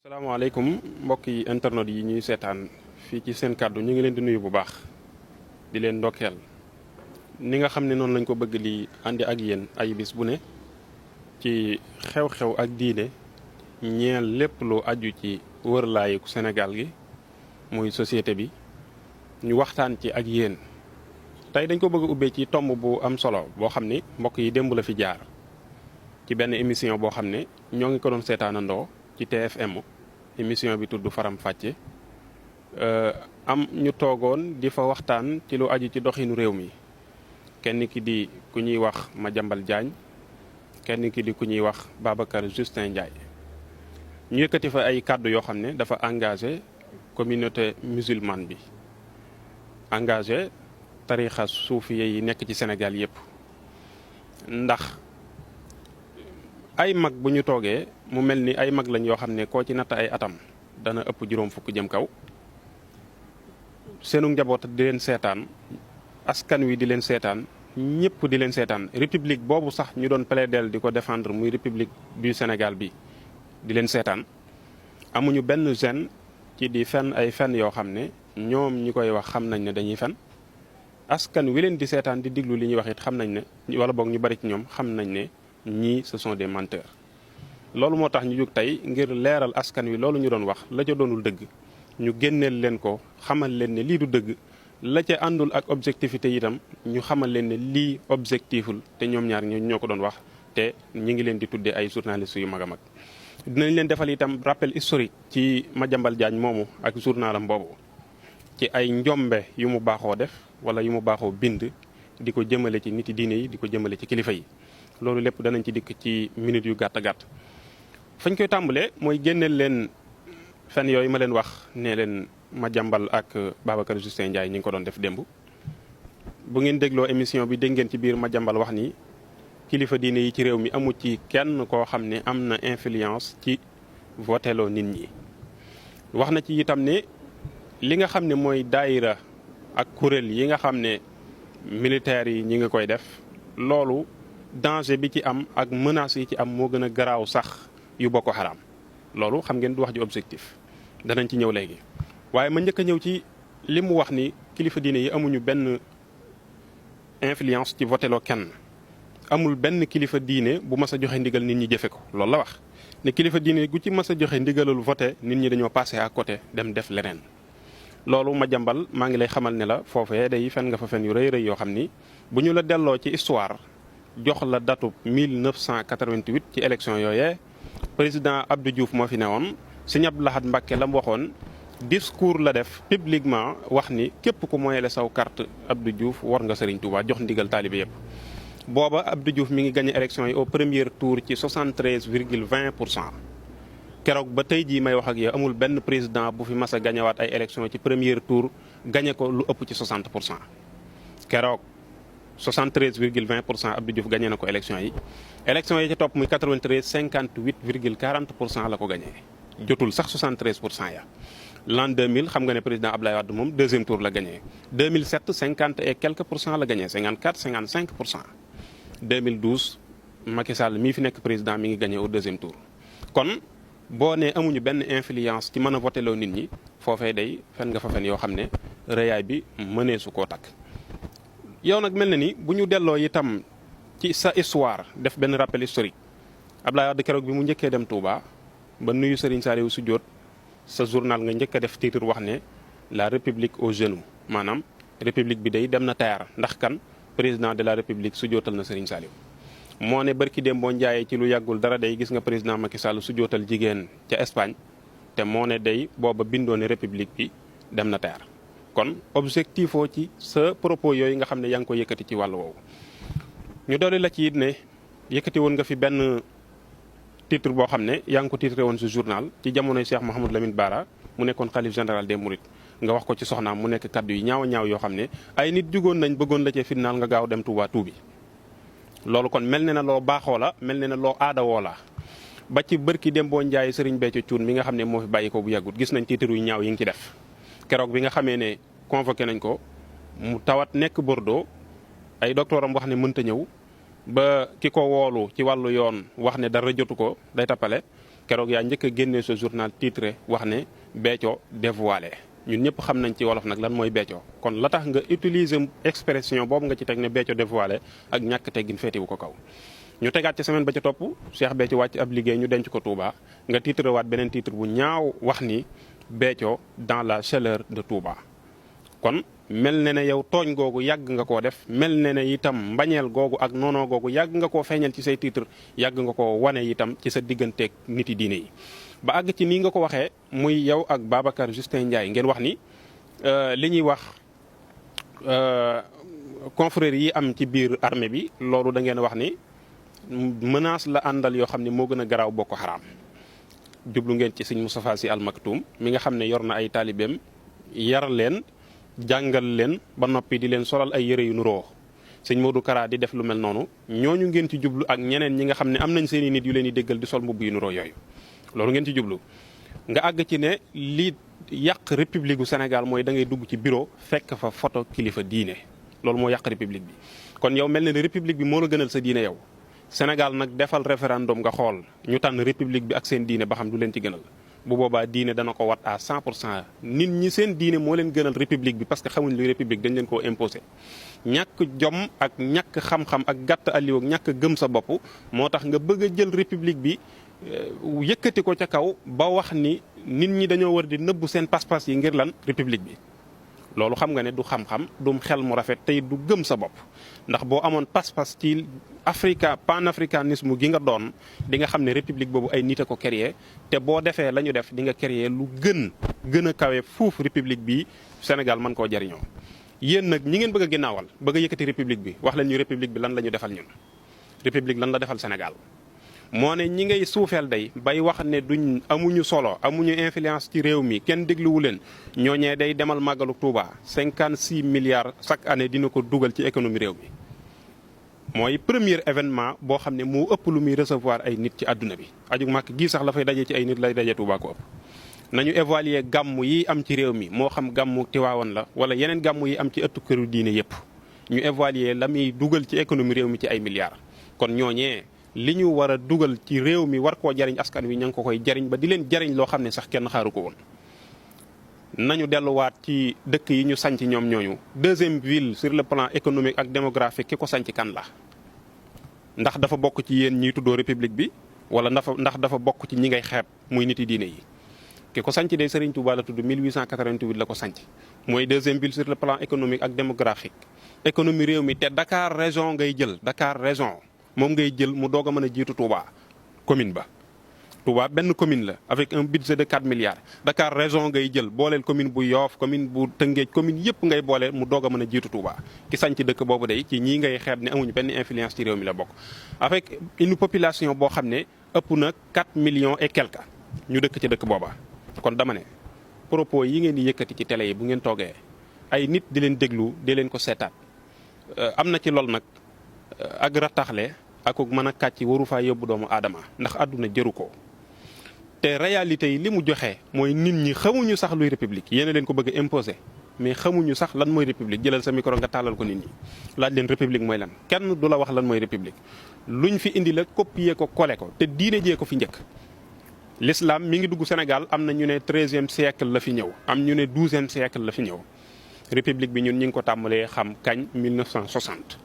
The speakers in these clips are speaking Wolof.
salaamaaleykum mbokki internet yi ñuy seetaan fii ci seen kàddu ñu ngi leen di nuyu bu baax di leen ndokkeel ni nga xam ne noonu lañ ko bëgg di àndi ak yéen ay bis bu ne ci xew-xew ak diine ñeel lépp lu aju ci wërlaayu Sénégal gi muy société bi ñu waxtaan ci ak yéen tey dañ ko bëgg a ubbee ci tomb bu am solo boo xam ni mbokk yi démb la fi jaar ci benn émission boo xam ne ñoo ngi ko doon seetaanandoo ci TFM émission bi tudd Faram Fàcce am ñu toogoon di fa waxtaan ci lu aju ci doxinu réew mi kenn ki di ku ñuy wax Madiambal Diagne kenn ki di ku ñuy wax Babacar Justin Ndiaye ñu yëkkati fa ay kàddu yoo xam ne dafa engagé communauté musulmane bi engagé tarixa suufiye yi nekk ci Sénégal yépp ndax ay mag bu ñu toogee mu mel ni ay mag lañ yoo xam ne koo ci natt ay atam dana ëpp juróom fukk jëm kaw seenu njaboot di leen seetaan askan wi di leen seetaan ñëpp di leen seetaan république boobu sax ñu doon plaider di ko défendre muy république du Sénégal bi di leen seetaan amuñu benn gêne ci di fen ay fen yoo xam ne ñoom ñi koy wax xam nañ ne dañuy fen askan wi leen di seetaan di diglu li ñuy wax it xam nañ ne wala boog ñu bari ci ñoom xam nañ ne ñii ce sont des menteurs loolu moo tax ñu jóg tey ngir leeral askan wi loolu ñu doon wax la ca doonul dëgg ñu génneel leen ko xamal leen ne lii du dëgg la ca àndul ak objectivité itam ñu xamal leen ne lii objectiful te ñoom ñaar ñoo ko doon wax te ñi ngi leen di tuddee ay journalistes yu mag a mag. dinañ leen defal itam rappel historique ci Madiambal Diagne moomu ak journalam boobu ci ay njombe yu mu baaxoo def wala yu mu baaxoo bind di ko jëmale ci niti diine yi di ko jëmale ci kilifa yi. loolu lépp danañ ci dikk ci minutes yu gàtt gàtt fañ koy tàmbalee mooy génneel leen fen yooyu ma leen wax ne leen Madiambal ak Babacar Justin Ndiaye ñi ngi ko doon def démb. bu ngeen dégloo émission bi dégg ngeen ci biir Madiambal wax ni kilifa diine yi ci réew mi amu ci kenn koo xam ne am na influence ci voteloo nit ñi. wax na ci itam ne li nga xam ne mooy daayira ak kuréel yi nga xam ne militaires yi ñi ngi koy def loolu. danger bi ci am ak menaces yi ci am moo gën a garaaw sax yu Boko Haram loolu xam ngeen du wax ji objectif danañ ci ñëw léegi waaye ma njëkk a ñëw ci li mu wax ni kilifa diine yi amuñu benn influence ci voteloo kenn amul benn kilifa diine bu mas a joxe ndigal nit ñi jëfe ko loolu la wax ne kilifa diine gu ci mas a joxe ndigalul voté nit ñi dañoo passé à côté dem def leneen loolu Madiambal maa ngi lay xamal ne la foofee day fen nga fa fen yu rëy rëy yoo xam ni bu ñu la delloo ci histoire jox la datu 1988 ci élection yooyee président Abdou Diouf moo fi newoon Sëñ Abdou Lahad Mbacké la mu waxoon discours la def publiquement wax ni képp ku moyele saw carte Abdou Diouf war nga Serigne Touba jox ndigal taalibe yëpp. booba Abdou Diouf mi ngi gagné élection yi au premier tour ci 73,20%. keroog ba tey jii may wax ak yow amul benn président bu fi mas a gagnéwaat ay élection ci premier tour gagné ko lu ëpp ci 60%. keroog 73,20% Abdou Diouf gagné na ko élection yi. élection yi ci topp muy 93 58,40% la ko gagné jotul sax 73% ya. l'an 2000 xam nga ne président Abdoulaye Wade moom deuxième tour la gagné 2007 50 et quelques % la gagné 54 55%. 2012 Macky Sall mii fi nekk président mi ngi gagné au deuxième tour. kon boo nee amuñu benn influence ci mën a voté loo nit ñi foofee day fen nga fa fen yoo xam ne rëyaay bi mënee su koo takk. yow nag mel na ni bu ñu delloo itam ci sa histoire def benn rappel historique Abdoulaye Wade keroog bi mu njëkkee dem Touba ba nuyu Serigne Saliou Sujjoot sa journal nga njëkk a def titre wax ne la république aux genoux maanaam république bi day dem na teer ndax kan président de la république sujjootal na Serigne Saliou. moo ne barki dem boo njaayee ci lu yàggul dara day gis nga président Macky Sall sujjootal jigéen ca Espagne te moo ne day booba bindoo ne république bi dem na teer. kon objectif oo ci sa propos yooyu nga xam ne yaa ngi ko yëkkati ci wàll woowu ñu doole la ci it ne yëkkati woon nga fi benn titre boo xam ne yaa ngi ko titré woon sa journal ci jamonoy Cheikh Mouhamadou Lamine Bara mu nekkoon xalif général des Mourides nga wax ko ci soxnaam mu nekk kaddu yi ñaaw ñaaw yoo xam ne ay nit jugoon nañ bëggoon la cee fitnaal nga gaaw dem Touba tuubi loolu kon mel ne na loo baaxoo la mel ne na loo aadawoo la ba ci bërki dem boo njaay Serigne Béthio Thioune mi nga xam ne moo fi bàyyi ko bu yàggut gis nañ titre yu ñaaw yi ngi ci def keroog bi nga xamee ne convoqué nañ ko mu tawat nekk Bordeaux ay docteuram wax ne mënta ñëw ba ki ko woolu ci wàllu yoon wax ne dara jotu ko day tappale keroog yaa njëkk a génnee sa journal titré wax ne Béthio dévoilé ñun ñëpp xam nañ ci wolof nag lan mooy Béthio kon la tax nga utiliser expression boobu nga ci teg ne Béthio dévoilé ak ñàkk teggin féetewu ko kaw. ñu tegaat ci semaine ba ca topp Cheikh Béthio wàcc ab liggéey ñu denc ko Touba nga titre waat beneen titre bu ñaaw wax ni Béthio dans la chaleur de Touba. kon mel na ne yow tooñ googu yàgg nga koo def mel na ne itam mbañeel googu ak noonoo googu yàgg nga koo feeñal ci say titre yàgg nga koo wane itam ci sa digganteeg nit yi diine yi. ba àgg ci nii nga ko waxee muy yow ak Babacar Justin Ndiaye ngeen wax ni li ñuy wax confrérie yi am ci biir armée bi loolu da ngeen wax ni menace la àndal yoo xam ne moo gën a garaaw Boko Haram. jublu ngeen ci sëñ Moustapha Sy Al Maktoum mi nga xam ne yor na ay taalibeem yar leen jàngal leen ba noppi di leen solal ay yëre yu nuroo sëñ Modou Kara di def lu mel noonu ñooñu ngeen ci jublu ak ñeneen ñi nga xam ne am nañ seeni nit yu leen di déggal di sol mbubb yu nuroo yooyu. loolu ngeen ci jublu nga àgg ci ne li yàq république bu Sénégal mooy da ngay dugg ci bureau fekk fa photo kilifa diine loolu moo yàq république bi. kon yow mel na ne république bi moo la gënal sa diine yow Sénégal nag defal référendum nga xool ñu tànn république bi ak seen diine ba xam du leen ci gënal. bu boobaa diine dana ko wat à 100% nit ñi seen diine moo leen gënal république bi parce que xamuñ luy république dañ leen koo imposé. ñàkk jom ak ñàkk xam-xam ak gàtt alliw ak ñàkk gëm sa bopp moo tax nga bëgg a jël république bi yëkkati ko ca kaw ba wax ni nit ñi dañoo war di nëbbu seen pas-pas yi ngir lan république bi. loolu xam nga ne du xam-xam du xel mu rafet tey du gëm sa bopp ndax boo amoon pas-pas ci panafricanisme gi nga doon di nga xam ne république boobu ay nit a ko créé te boo defee la ñu def di nga créé lu gën a kawe fuuf république bi Sénégal mën koo jariñoo. yéen nag ñi ngeen bëgg a ginnaawal bëgg a yëkkati république bi wax leen ñu république bi lan la ñu defal ñun république lan la defal Sénégal. moo ne ñi ngay suufeel day bay wax ne duñ amuñu solo amuñu influence ci réew mi kenn dégluwu leen ñooñee day demal màggalu Touba 56 milliards chaque année dina ko dugal ci économie réew mi. mooy premier événement boo xam ne moo ëpp lu muy recevoir ay nit ci àdduna bi aju màkk gii sax la fay daje ci ay nit lay daje Touba ko ëpp. nañu évaluer gàmm yi am ci réew mi moo xam gàmmu Tiwaawan la wala yeneen gàmm yi am ci ëttu këru diine yëpp ñu évaluer la muy dugal ci économie réew mi ci ay milliards kon ñooñee. li ñu war a dugal ci réew mi war koo jariñ askan wi ña ngi ko koy jariñ ba di leen jariñ loo xam ne sax kenn xaaru ko woon. nañu delluwaat ci dëkk yi ñu sanc ñoom ñooñu deuxième ville sur le plan économique ak démographique ki ko sanc kan la. ndax dafa bokk ci yéen ñiy tuddoo république bi wala ndax dafa bokk ci ñi ngay xeeb muy niti diine yi. ki ko sanc de Serigne Touba la tudd 1888 la ko sanc mooy deuxième ville sur le plan économique ak démographique économie réew mi te Dakar région ngay jël Dakar région. moom ngay jël mu doog a mën a jiitu Touba commune ba Touba benn commune la avec un budget de 4 milliards Dakar région ngay jël booleel commune bu Yoff commune bu Tëngéej commune yëpp ngay booleel mu doog a mën a jiitu Touba ki sanc dëkk boobu day ci ñii ngay xeeb ne amuñu benn influence ci réew mi la bokk. avec une population boo xam ne ëpp na 4 millions et quelques ñu dëkk ci dëkk booba kon dama ne propos yi ngeen di yëkkati ci télé yi bu ngeen toogee ay nit di leen déglu di leen ko seetaat am na ci lool nag ak rataxle ak mën a kàcc waru faa yóbbu doomu aadama ndax àdduna jëru ko te réalité yi li mu joxe mooy nit ñi xamuñu sax luy république yéen a leen ko bëgg a imposer mais xamuñu sax lan mooy république jëlal sa micro nga tàllal ko nit ñi laaj leen république mooy lan kenn du la wax lan mooy république luñ fi indi la copier ko coller ko te diine jee ko fi njëkk. l'islam mi ngi dugg Sénégal am na ñu ne 13e siècle la fi ñëw am ñu ne 12e siècle la fi ñëw république bi ñun ñi ngi ko tàmbalee xam kañ 1960.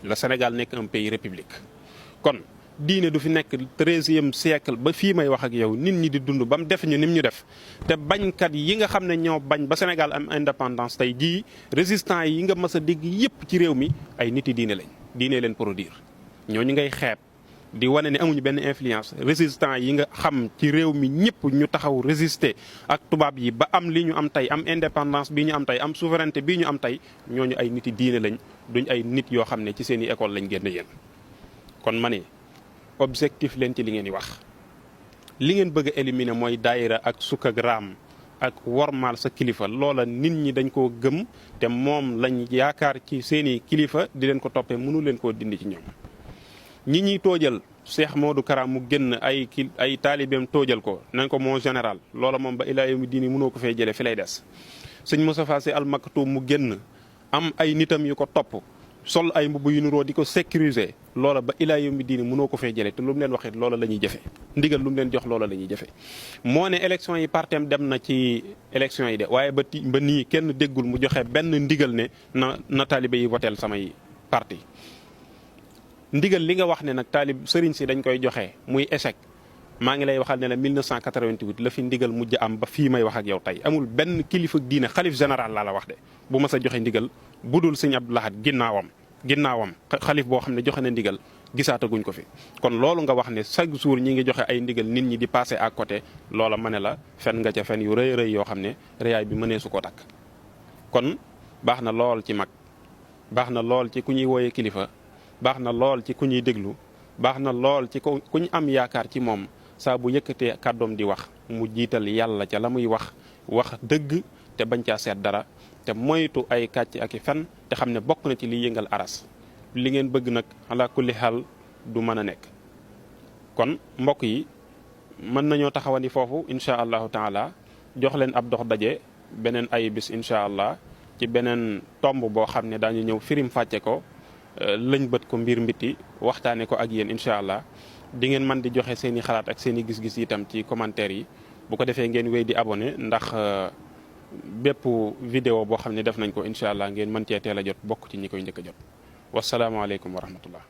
le Sénégal nekk un pays république kon diine du fi nekk 13e siècle ba fii may wax ak yow nit ñi di dund ba mu def ñu nim ñu def te bañkat yi nga xam ne ñoo bañ ba Sénégal am indépendance tey jii résistants yi nga mës a dégg yépp ci réew mi ay nit yi diine lañ diine leen produire ñooñu ngay xeeb di wane ne amuñu benn influence résistants yi nga xam ci réew mi ñëpp ñu taxaw résister ak tubaab yi ba am li ñu am tey am indépendance bii ñu am tey am souveraineté bii ñu am tey ñooñu ay nit yi diine lañ duñ ay nit yoo xam ne ci seen i école lañ génn yéen. kon ma ne objectif leen ci li ngeen di wax li ngeen bëgg a éliminer mooy daayira ak sukk ak raam ak wormaal sa kilifa loola nit ñi dañ koo gëm te moom lañ yaakaar ci seen i kilifa di leen ko toppee mënu leen koo dindi ci ñoom. ñi ñuy toojal Cheikh Modou Kara mu génn ay taalibeem toojal ko nañ ko moo général loola moom ba ilaa yawmi diini mënoo ko fay jëlee fi lay des. sëñ Moustapha Sy Al Maktoum mu génn am ay nitam yu ko topp sol ay mbubb yu nuroo di ko sécuriser loola ba ilaa yawmi diini mënoo ko fee jëlee te lu mu leen waxee loola la ñuy jëfe ndigal lu mu leen jox loola la ñuy jëfe moo ne élection yi partem dem na ci élection yi de waaye ba nii kenn déggul mu joxe benn ndigal ne na taalibe yi voteel samay parti ndigal li nga wax ne nag sëriñ si dañ koy joxe muy échec maa ngi lay waxal ne la 1988 la fi ndigal mujj am ba fii may wax ak yow tey amul benn kilifa diine xalif général laa la wax de bu ma sa joxe ndigal budul sëñ Abdou Lahad ginnaawam xalif boo xam ne joxe na ndigal gisaataguñ ko fi. kon loolu nga wax ne chaque jour ñi ngi joxe ay ndigal nit ñi di passer à côté loola ma ne la fen nga ca fen yu rëy rëy yoo xam ne rëyaay bi mënee su ko takk. kon baax na lool ci mag baax na lool ci ku ñuy wooyee kilifa baax na lool ci ku ñuy déglu baax na lool ci ku ñu am yaakaar ci moom. saa bu yëkkatee kàddoom di wax mu jiital yàlla ca la muy wax dëgg te bañ caa seet dara te moytu ay kàcc ak i fen te xam ne bokk na ci liy yëngal aras li ngeen bëgg nag ala kulli xaal du mën a nekk. kon mbokk yi mën nañoo taxawandi foofu incha allahu taala jox leen ab dox daje beneen ay bis incha allah ci beneen tomb boo xam ne daañu ñëw firim fàcce ko lëñ bët ko mbir mbiti waxtaane ko ak yéen incha allah. di ngeen mën di joxe seen i xalaat ak seen i gis-gis itam ci commentaire yi bu ko defee ngeen wéy di abonné ndax bépp vidéo boo xam ne def nañ ko incha allah ngeen mën cee teel a jot bokk ci ñi koy njëkk a jot wasalaamaaleykum wa rahmatullah